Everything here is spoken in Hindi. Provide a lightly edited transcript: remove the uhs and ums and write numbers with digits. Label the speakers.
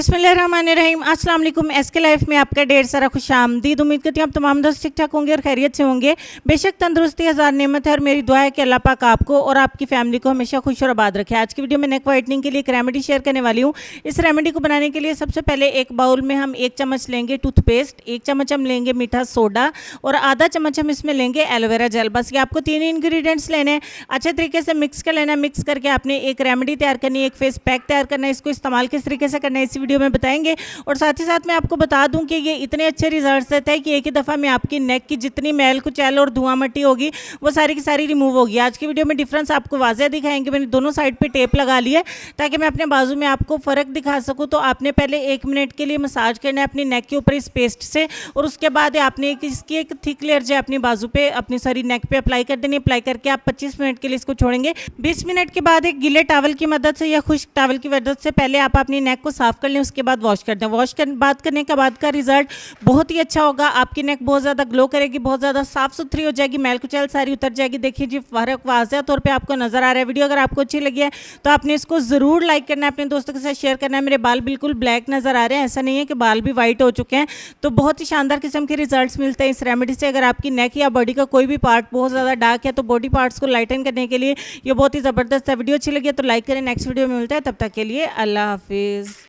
Speaker 1: बिस्मिल्लाहिर्रहमानिर्रहीम। अस्सलाम वालेकुम। एसके लाइफ में आपका ढेर सारा खुशामदीद। उम्मीद करती हूँ आप तमाम दोस्त ठीक ठाक होंगे और खैरियत से होंगे। बेशक तंदुरुस्ती हज़ार नेमत है और मेरी दुआ है कि अल्लाह पाक आपको और आपकी फैमिली को हमेशा खुश और आबाद रखे। आज की वीडियो में नेक वाइटनिंग के लिए एक रेमेडी शेयर करने वाली हूँ। इस रेमेडी को बनाने के लिए सबसे पहले एक बाउल में हम 1 चम्मच लेंगे टूथपेस्ट, 1 चम्मच हम लेंगे मीठा सोडा और आधा चम्मच हम इसमें लेंगे एलोवेरा जेल। बस ये आपको 3 इंग्रेडिएंट्स लेने हैं, अच्छे तरीके से मिक्स कर लेना। मिक्स करके आपने एक रेमेडी तैयार करनी है, एक फेस पैक तैयार करना है। इसको इस्तेमाल किस तरीके से करना है इस वीडियो में बताएंगे। और साथ ही साथ मैं आपको बता दूं कि ये इतने अच्छे रिजल्ट्स देता है कि एक ही दफ़ा में आपकी नेक की जितनी मैल कुचैल और धुआं मट्टी होगी वो सारी की सारी रिमूव होगी। आज की वीडियो में डिफरेंस आपको वाज़ेह दिखाएंगे। मैंने दोनों साइड पे टेप लगा ली है ताकि मैं अपने बाजू में आपको फ़र्क दिखा सकूँ। तो आपने पहले 1 मिनट के लिए मसाज करना है अपनी नेक के ऊपर इस पेस्ट से, और उसके बाद आपने इसकी एक थिक लेयर जो अपनी बाजू पे अपनी सारी नेक पे अप्लाई कर देनी। अप्लाई करके आप 25 मिनट के लिए इसको छोड़ेंगे। 20 मिनट के बाद एक गीले टॉवल की मदद से या खुश्क टॉवल की मदद से पहले आप अपनी नेक को साफ कर लें, उसके बाद वॉश कर दें। बात करने के बाद का रिजल्ट बहुत ही अच्छा होगा। आपकी नेक बहुत ज़्यादा ग्लो करेगी, बहुत ज़्यादा साफ सुथरी हो जाएगी, मैल कुचैल सारी उतर जाएगी। देखिए जी फर्क वाज़ेह तौर पे आपको नज़र आ रहा है। वीडियो अगर आपको अच्छी लगी है तो आपने इसको ज़रूर लाइक करना है, अपने दोस्तों के साथ शेयर करना है। मेरे बाल बिल्कुल ब्लैक नज़र आ रहे हैं, ऐसा नहीं है कि बाल भी वाइट हो चुके हैं। तो बहुत ही शानदार किस्म के रिजल्ट्स मिलते हैं इस रेमेडी से। अगर आपकी नेक या बॉडी का कोई भी पार्ट बहुत ज़्यादा डार्क है तो बॉडी पार्ट्स को लाइटन करने के लिए ये बहुत ही ज़बरदस्त है। वीडियो अच्छी लगी है तो लाइक करें। नेक्स्ट वीडियो में मिलता है, तब तक के लिए अल्लाह हाफिज़।